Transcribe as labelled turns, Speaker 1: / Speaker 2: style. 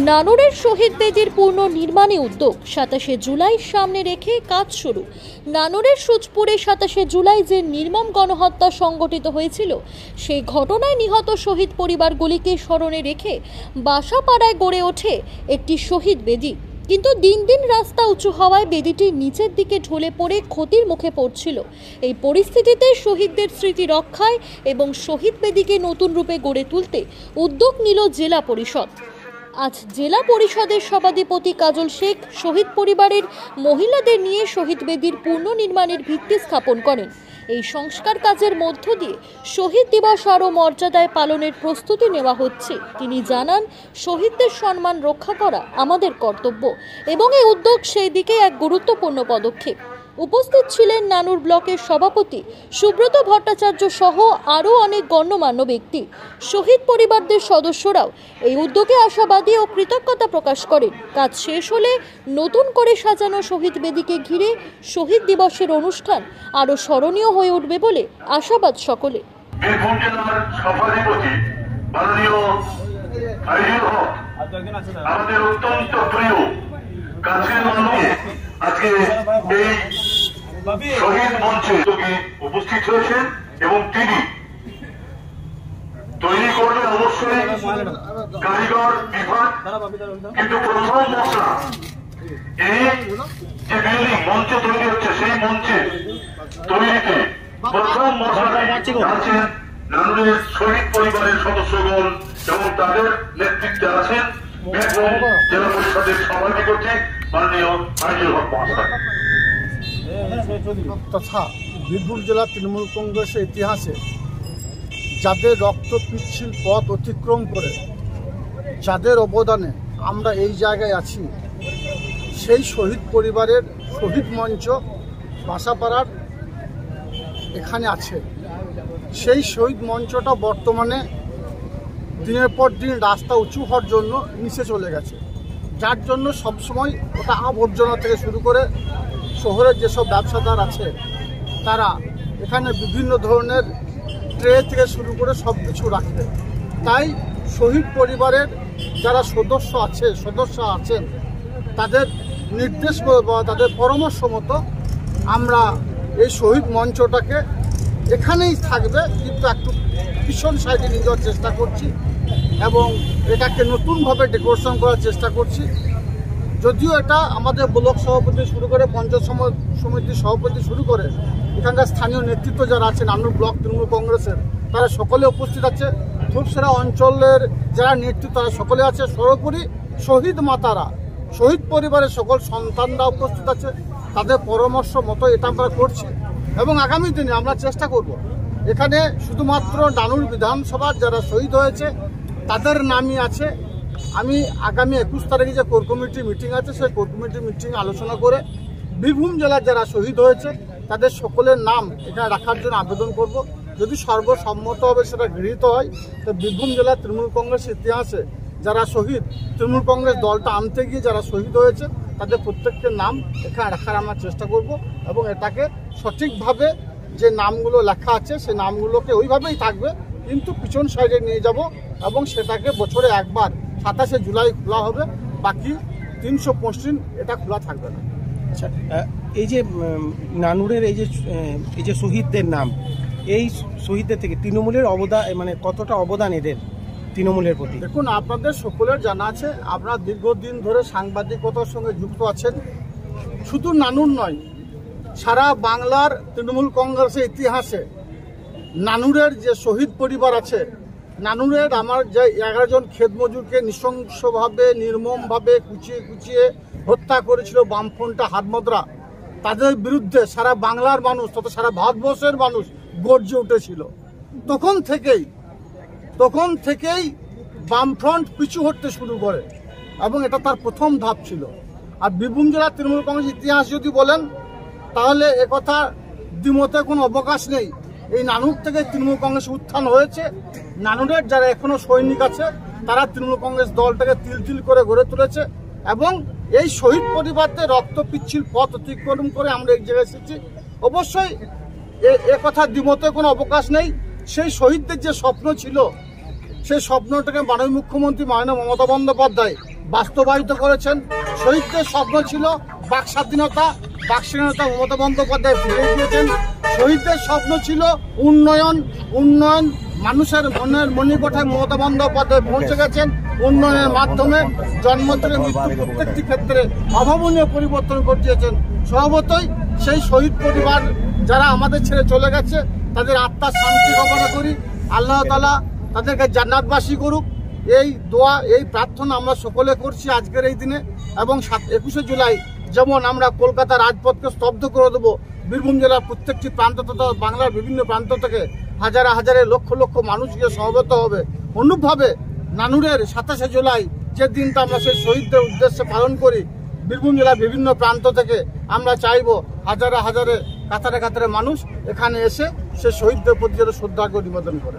Speaker 1: নানুরের শহীদ বেদির পূর্ণ নির্মাণে উদ্যোগ। 27শে জুলাই সামনে রেখে কাজ শুরু। নানুরের সুচপুরে 27শে জুলাই যে নির্মম গণহত্যা সংঘটিত হয়েছিল, সেই ঘটনায় নিহত শহীদ পরিবারগুলিকে স্মরণে রেখে বাসাপাড়ায় গড়ে ওঠে একটি শহীদ বেদি। কিন্তু দিন দিন রাস্তা উঁচু হওয়ায় বেদিটি নিচের দিকে ঢলে পড়ে ক্ষতির মুখে পড়ছিল। এই পরিস্থিতিতে শহীদদের স্মৃতি রক্ষায় এবং শহীদ বেদিকে নতুন রূপে গড়ে তুলতে উদ্যোগ নিল জেলা পরিষদ। আজ জেলা পরিষদের সভাধিপতি কাজল শেখ শহীদ পরিবারের মহিলাদের নিয়ে শহীদ বেদির পুনর্নির্মাণের ভিত্তি স্থাপন করেন। এই সংস্কার কাজের মধ্য দিয়ে শহীদ দিবস আরও মর্যাদায় পালনের প্রস্তুতি নেওয়া হচ্ছে। তিনি জানান, শহীদদের সম্মান রক্ষা করা আমাদের কর্তব্য এবং এই উদ্যোগ সেই দিকে এক গুরুত্বপূর্ণ পদক্ষেপ। উপস্থিত ছিলেন নানুর ব্লকের সভাপতি সুব্রত ভট্টাচার্য সহ আরও অনেক গণ্যমান্য ব্যক্তি। শহীদ পরিবারদের সদস্যরাও এই উদ্যোগে আশাবাদী ও কৃতজ্ঞতা প্রকাশ করেন। কাজ শেষ হলে নতুন করে সাজানো শহীদ বেদিকে ঘিরে শহীদ দিবসের অনুষ্ঠান আরও স্মরণীয় হয়ে উঠবে বলে আশাবাদ সকলে।
Speaker 2: আমাদের অত্যন্ত প্রিয় কাছের মানুষ আজকে এই শহীদ মঞ্চে উপস্থিত হয়েছেন এবং তিনি তৈরি করবেন অবশ্যই কারিগর বিভাগ, কিন্তু প্রথম মশলা এই যে বিল্ডিং মঞ্চ তৈরি হচ্ছে, সেই মঞ্চে তৈরিতে প্রথম মশলা আছেন নানুরের শহীদ পরিবারের সদস্যগণ এবং তাদের নেতৃত্বে আছেন জেলা পরিষদের সভাধিপতি মাননীয় আইজুল হক মহাশয়
Speaker 3: তথা বীরভূম জেলা তৃণমূল কংগ্রেসের ইতিহাসে যাদের রক্ত পিচ্ছিল পথ অতিক্রম করে যাদের অবদানে আমরা এই জায়গায় আছি, সেই শহীদ পরিবারের শহীদ মঞ্চ বাসাপাড়ার এখানে আছে। সেই শহীদ মঞ্চটা বর্তমানে দিনের পর দিন রাস্তা উঁচু হওয়ার জন্য নিচে চলে গেছে, যার জন্য সবসময় ওটা আবর্জনা থেকে শুরু করে শহরের যেসব ব্যবসাদার আছে তারা এখানে বিভিন্ন ধরনের ট্রে থেকে শুরু করে সব কিছু রাখে। তাই শহীদ পরিবারের যারা সদস্য আছেন তাদের নির্দেশ বা তাদের পরামর্শ মতো আমরা এই শহীদ মঞ্চটাকে এখানেই থাকবে, কিন্তু একটু পিছন সাইডে নিয়ে যাওয়ার চেষ্টা করছি এবং এটাকে নতুনভাবে ডেকোরেশন করার চেষ্টা করছি। যদিও এটা আমাদের ব্লক সভাপতি শুরু করে পঞ্চায়েত সমিতির সভাপতি শুরু করে এখানকার স্থানীয় নেতৃত্ব যারা আছে নানুর ব্লক তৃণমূল কংগ্রেসের, তারা সকলে উপস্থিত আছে। ধূপসেরা অঞ্চলের যারা নেতৃত্ব তারা সকলে আছে। সর্বোপরি শহীদ মাতারা, শহীদ পরিবারের সকল সন্তানরা উপস্থিত আছে। তাদের পরামর্শ মতো এটা আমরা করছি এবং আগামী দিনে আমরা চেষ্টা করব এখানে শুধুমাত্র নানুর বিধানসভার যারা শহীদ হয়েছে তাদের নামই আছে। আমি আগামী 21 তারিখে যে কোর কমিটি মিটিং আছে, সেই কোর কমিটি মিটিং আলোচনা করে বীরভূম জেলার যারা শহীদ হয়েছে তাদের সকলের নাম এখানে রাখার জন্য আবেদন করব। যদি সর্বসম্মতভাবে সেটা গৃহীত হয়, তো বীরভূম জেলার তৃণমূল কংগ্রেস ইতিহাসে যারা শহীদ, তৃণমূল কংগ্রেস দলটা আনতে গিয়ে যারা শহীদ হয়েছে তাদের প্রত্যেকের নাম এখানে রাখার আমরা চেষ্টা করব এবং এটাকে সঠিকভাবে যে নামগুলো লেখা আছে সেই নামগুলোকে ওইভাবেই থাকবে, কিন্তু পিছন সাইডে নিয়ে যাব এবং সেটাকে বছরে একবার 27শে জুলাই খোলা হবে, বাকি 365 দিন এটা খোলা থাকবে না।
Speaker 4: আচ্ছা, এই যে নানুরের এই যে শহীদদের নাম, এই শহীদদের থেকে তৃণমূলের অবদান মানে কতটা অবদান এদের তৃণমূলের প্রতি?
Speaker 3: দেখুন, আপনাদের সকলের জানা আছে, আপনারা দীর্ঘদিন ধরে সাংবাদিকতার সঙ্গে যুক্ত আছেন। শুধু নানুর নয়, সারা বাংলার তৃণমূল কংগ্রেসের ইতিহাসে নানুরের যে শহীদ পরিবার আছে, নানুরের আমার যে 11 জন ক্ষেত মজুরকে নৃশংসভাবে নির্মমভাবে কুচিয়ে হত্যা করেছিল বামফ্রন্টটা হাতমদরা, তাদের বিরুদ্ধে সারা বাংলার মানুষ তথা সারা ভারতবর্ষের মানুষ গর্জে উঠেছিল। তখন থেকেই বামফ্রন্ট পিছু হটতে শুরু করে এবং এটা তার প্রথম ধাপ ছিল। আর বীরভূম জেলার তৃণমূল কংগ্রেস ইতিহাস যদি বলেন তাহলে একথা দ্বিমতে কোনো অবকাশ নেই। এই নানুর থেকে তৃণমূল কংগ্রেস উত্থান হয়েছে। নানুরের যারা এখনো সৈনিক আছে তারা তৃণমূল কংগ্রেস দলটাকে তিল করে গড়ে তুলেছে এবং এই শহীদ পরিবারদের রক্ত পিচ্ছিল পথ অতিক্রম করে আমরা এই জায়গায় এসেছি। অবশ্যই এ কথা দ্বিমতে কোনো অবকাশ নেই। সেই শহীদদের যে স্বপ্ন ছিল সেই স্বপ্নটাকে মাননীয় মুখ্যমন্ত্রী মাননীয় মমতা বন্দ্যোপাধ্যায় বাস্তবায়িত করেছেন। শহীদদের স্বপ্ন ছিল বাক স্বাধীনতা, মমতা বন্দ্যোপাধ্যায় ফিরিয়ে দিয়েছেন। শহীদদের স্বপ্ন ছিল উন্নয়ন, মানুষের মনের মণিকোঠায় মমতা বন্দ্যোপাধ্যায় পৌঁছে গেছেন। উন্নয়নের মাধ্যমে জন্ম থেকে মৃত্যু প্রত্যেকটি ক্ষেত্রে অভাবনীয় পরিবর্তন ঘটিয়েছেন। স্বভাবতই সেই শহীদ পরিবার যারা আমাদের ছেড়ে চলে গেছে তাদের আত্মার শান্তি কামনা করি। আল্লাহ তাআলা তাদেরকে জান্নাতবাসী করুক, এই দোয়া, এই প্রার্থনা আমরা সকলে করছি আজকের এই দিনে। এবং 21শে জুলাই যেমন আমরা কলকাতা রাজপথকে স্তব্ধ করে দেবো, বীরভূম জেলার প্রত্যেকটি প্রান্ত তথা বাংলার বিভিন্ন প্রান্ত থেকে হাজারে হাজারে লক্ষ লক্ষ মানুষ গিয়ে সমবেত হবে। অনুরূপভাবে নানুরের 27শে জুলাই যে দিনটা আমরা সেই শহীদদের উদ্দেশ্যে পালন করি, বীরভূম জেলার বিভিন্ন প্রান্ত থেকে আমরা চাইব হাজারে হাজারে কাতারে কাতারে মানুষ এখানে এসে সে শহীদদের প্রতি শ্রদ্ধা নিবেদন করে।